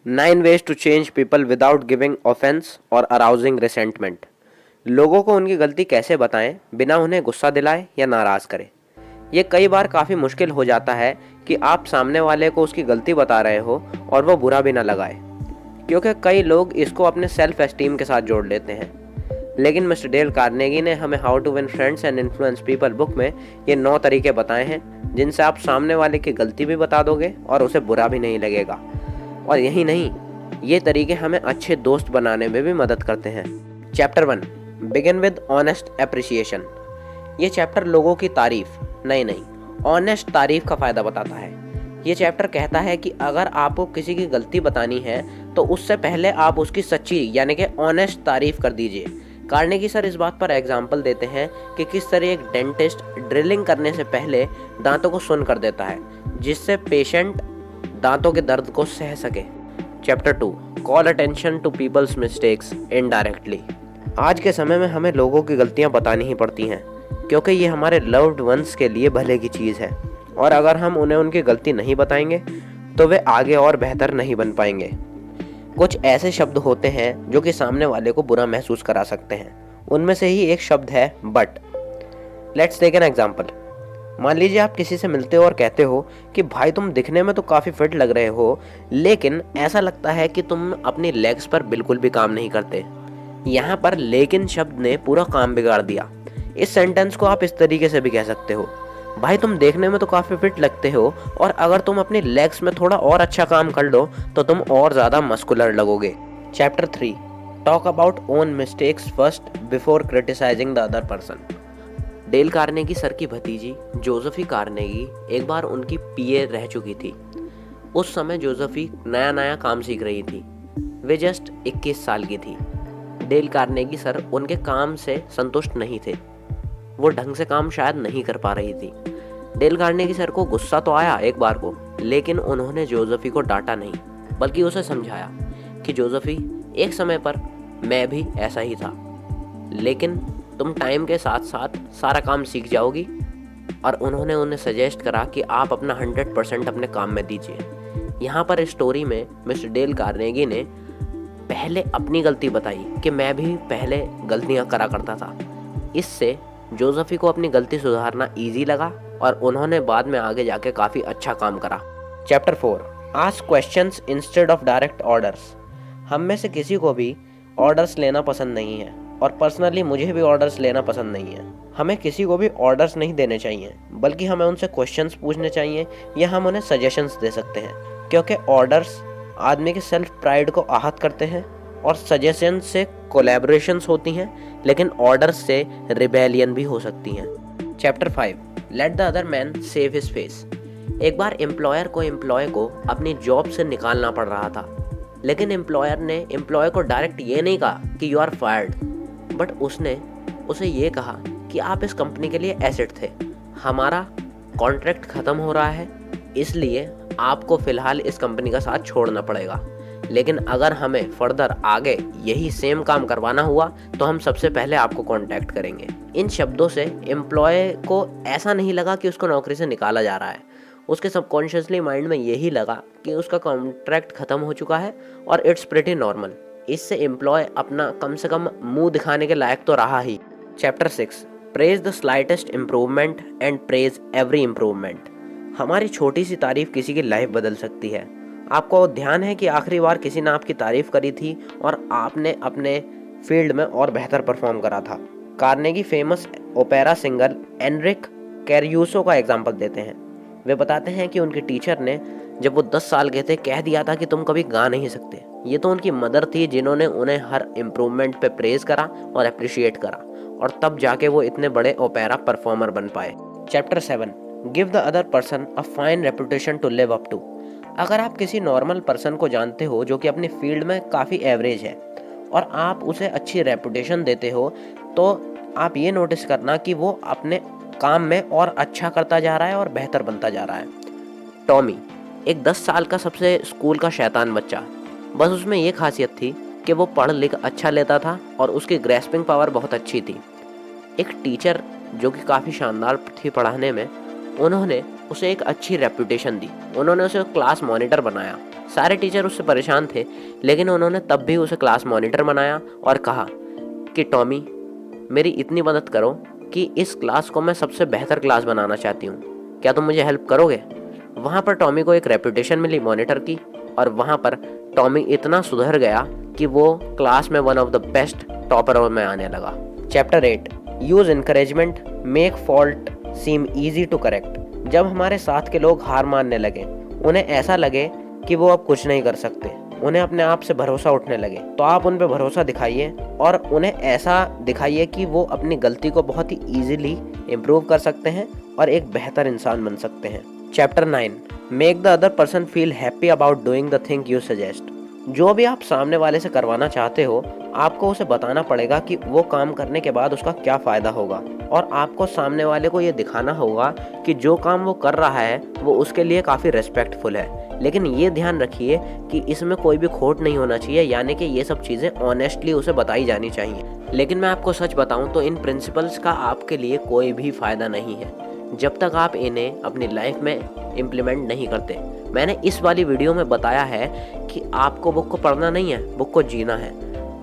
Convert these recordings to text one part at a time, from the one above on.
9 ways to change people without giving offense और arousing resentment। लोगों को उनकी गलती कैसे बताएं बिना उन्हें गुस्सा दिलाए या नाराज़ करें। ये कई बार काफ़ी मुश्किल हो जाता है कि आप सामने वाले को उसकी गलती बता रहे हो और वो बुरा भी ना लगाए, क्योंकि कई लोग इसको अपने सेल्फ एस्टीम के साथ जोड़ लेते हैं। लेकिन मिस्टर डेल कार्नेगी ने हमें how to win friends and influence people book में ये 9 तरीके बताए हैं जिनसे आप सामने वाले की गलती भी बता दोगे और उसे बुरा भी नहीं लगेगा। और यही नहीं, ये तरीके हमें अच्छे दोस्त बनाने में भी मदद करते हैं। Chapter 1, begin with honest appreciation. ये चैप्टर लोगों की तारीफ नहीं ऑनेस्ट तारीफ का फ़ायदा बताता है। ये चैप्टर कहता है कि अगर आपको किसी की गलती बतानी है तो उससे पहले आप उसकी सच्ची यानी कि ऑनेस्ट तारीफ कर दीजिए। कार्नेगी सर इस बात पर एग्जाम्पल देते हैं कि किस तरह एक डेंटिस्ट ड्रिलिंग करने से पहले दांतों को सुन कर देता है, जिससे पेशेंट दांतों के दर्द को सह सके। Chapter 2, call attention to people's mistakes indirectly. आज के समय में हमें लोगों की गलतियां बतानी ही पड़ती हैं, क्योंकि ये हमारे लव्ड वंस के लिए भले की चीज़ है, और अगर हम उन्हें उनकी गलती नहीं बताएंगे तो वे आगे और बेहतर नहीं बन पाएंगे। कुछ ऐसे शब्द होते हैं जो कि सामने वाले को बुरा महसूस करा सकते हैं। उनमें से ही एक शब्द है but. Let's take an example. मान लीजिए आप किसी से मिलते हो और कहते हो कि भाई तुम दिखने में तो काफ़ी फिट लग रहे हो, लेकिन ऐसा लगता है कि तुम अपनी लेग्स पर बिल्कुल भी काम नहीं करते। यहाँ पर लेकिन शब्द ने पूरा काम बिगाड़ दिया। इस सेंटेंस को आप इस तरीके से भी कह सकते हो, भाई तुम देखने में तो काफ़ी फिट लगते हो, और अगर तुम अपनी लेग्स में थोड़ा और अच्छा काम कर लो तो तुम और ज़्यादा मस्कुलर लगोगे। Chapter 3, talk about own mistakes first before criticising the other person. Dale Carnegie sir की भतीजी जोसेफी कार्नेगी एक बार उनकी पीए रह चुकी थी। उस समय जोसेफी नया नया काम सीख रही थी। वे जस्ट 21 साल की थी। डेल कार्नेगी सर उनके काम से संतुष्ट नहीं थे। वो ढंग से काम शायद नहीं कर पा रही थी। डेल कार्नेगी सर को गुस्सा तो आया एक बार को, लेकिन उन्होंने जोसेफी को डांटा नहीं, बल्कि उसे समझाया कि जोसेफी, एक समय पर मैं भी ऐसा ही था, लेकिन तुम टाइम के साथ साथ सारा काम सीख जाओगी। और उन्होंने उन्हें सजेस्ट करा कि आप अपना 100% अपने काम में दीजिए। यहाँ पर इस स्टोरी में मिस्टर डेल कार्नेगी ने पहले अपनी गलती बताई कि मैं भी पहले गलतियाँ करा करता था। इससे जोसेफी को अपनी गलती सुधारना ईजी लगा और उन्होंने बाद में आगे जाके काफ़ी अच्छा काम करा। Chapter 4, ask questions instead of direct orders. हम में से किसी को भी ऑर्डर्स लेना पसंद नहीं है, और पर्सनली मुझे भी ऑर्डर्स लेना पसंद नहीं है। हमें किसी को भी ऑर्डर्स नहीं देने चाहिए, बल्कि हमें उनसे क्वेश्चंस पूछने चाहिए या हम उन्हें सजेशंस दे सकते हैं, क्योंकि ऑर्डर्स आदमी के सेल्फ प्राइड को आहत करते हैं और सजेशन से कोलैबोरेशंस होती हैं, लेकिन ऑर्डर्स से रिबेलियन भी हो सकती हैं। Chapter 5, let the other man save his face. एक बार एम्प्लॉयर को अपनी जॉब से निकालना पड़ रहा था, लेकिन एम्प्लॉयर ने एम्प्लॉय को डायरेक्ट ये नहीं कहा कि यू आर फायर्ड, बट उसने उसे ये कहा कि आप इस कंपनी के लिए एसेट थे, हमारा कॉन्ट्रैक्ट ख़त्म हो रहा है, इसलिए आपको फ़िलहाल इस कंपनी का साथ छोड़ना पड़ेगा, लेकिन अगर हमें फर्दर आगे यही सेम काम करवाना हुआ तो हम सबसे पहले आपको कांटेक्ट करेंगे। इन शब्दों से एम्प्लॉय को ऐसा नहीं लगा कि उसको नौकरी से निकाला जा रहा है। उसके सबकॉन्शियसली माइंड में यही लगा कि उसका कॉन्ट्रैक्ट ख़त्म हो चुका है और इट्स प्रिटी नॉर्मल। इससे एम्प्लॉय अपना कम से कम मुंह दिखाने के लायक तो रहा ही। Chapter 6, praise the slightest improvement and praise every improvement. हमारी छोटी सी तारीफ किसी की लाइफ बदल सकती है। आपको ध्यान है कि आखिरी बार किसी ने आपकी तारीफ करी थी और आपने अपने फील्ड में और बेहतर परफॉर्म करा था। Carnegie famous opera singer Enrico Caruso का एग्जाम्पल देते हैं। वे बताते हैं कि उनके टीचर ने जब वो 10 साल के थे कह दिया था कि तुम कभी गा नहीं सकते। ये तो उनकी मदर थी जिन्होंने उन्हें हर इम्प्रूवमेंट पे प्रेज करा और अप्रिशिएट करा, और तब जाके वो इतने बड़े ओपेरा परफॉर्मर बन पाए। Chapter 7, give the other person a fine reputation to live up to. अगर आप किसी नॉर्मल पर्सन को जानते हो जो कि अपनी फील्ड में काफ़ी एवरेज है और आप उसे अच्छी रेपुटेशन देते हो, तो आप ये नोटिस करना कि वो अपने काम में और अच्छा करता जा रहा है और बेहतर बनता जा रहा है। टॉमी, एक 10 साल का सबसे स्कूल का शैतान बच्चा, बस उसमें ये खासियत थी कि वो पढ़ लिख अच्छा लेता था और उसकी ग्रेस्पिंग पावर बहुत अच्छी थी। एक टीचर जो कि काफ़ी शानदार थी पढ़ाने में, उन्होंने उसे एक अच्छी रेपुटेशन दी। उन्होंने उसे क्लास मॉनिटर बनाया सारे टीचर उससे परेशान थे, लेकिन उन्होंने तब भी उसे क्लास मॉनिटर बनाया और कहा कि टॉमी, मेरी इतनी मदद करो कि इस क्लास को मैं सबसे बेहतर क्लास बनाना चाहती हूँ, क्या तुम मुझे हेल्प करोगे? वहाँ पर टॉमी को एक रेपुटेशन मिली मॉनिटर की, और वहाँ पर टॉमी इतना सुधर गया कि वो क्लास में one of the best topper में आने लगा। Chapter 8, use encouragement make fault seem easy to correct. जब हमारे साथ के लोग हार मानने लगे, उन्हें ऐसा लगे कि वो अब कुछ नहीं कर सकते, उन्हें अपने आप से भरोसा उठने लगे, तो आप उन पे भरोसा दिखाइए और उन्हें ऐसा दिखाइए कि वो अपनी गलती को बहुत ही ईजिली इम्प्रूव कर सकते हैं और एक बेहतर इंसान बन सकते हैं। Chapter 9, make the other person feel happy about doing the thing you suggest. जो भी आप सामने वाले से करवाना चाहते हो, आपको उसे बताना पड़ेगा कि वो काम करने के बाद उसका क्या फ़ायदा होगा, और आपको सामने वाले को ये दिखाना होगा कि जो काम वो कर रहा है वो उसके लिए काफ़ी रेस्पेक्टफुल है। लेकिन ये ध्यान रखिए कि इसमें कोई भी खोट नहीं होना चाहिए, यानी कि ये सब चीज़ें ऑनेस्टली उसे बताई जानी चाहिए। लेकिन मैं आपको सच बताऊं तो इन प्रिंसिपल्स का आपके लिए कोई भी फ़ायदा नहीं है जब तक आप इन्हें अपनी लाइफ में इम्प्लीमेंट नहीं करते। मैंने इस वाली वीडियो में बताया है कि आपको बुक को पढ़ना नहीं है, बुक को जीना है।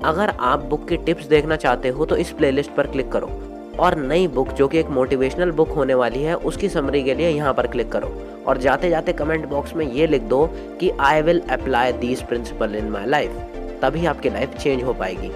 अगर आप बुक की टिप्स देखना चाहते हो तो इस प्लेलिस्ट पर क्लिक करो, और नई बुक जो कि एक मोटिवेशनल बुक होने वाली है उसकी समरी के लिए यहाँ पर क्लिक करो, और जाते जाते कमेंट बॉक्स में ये लिख दो कि I will apply these principle in my life. तभी आपकी लाइफ चेंज हो पाएगी।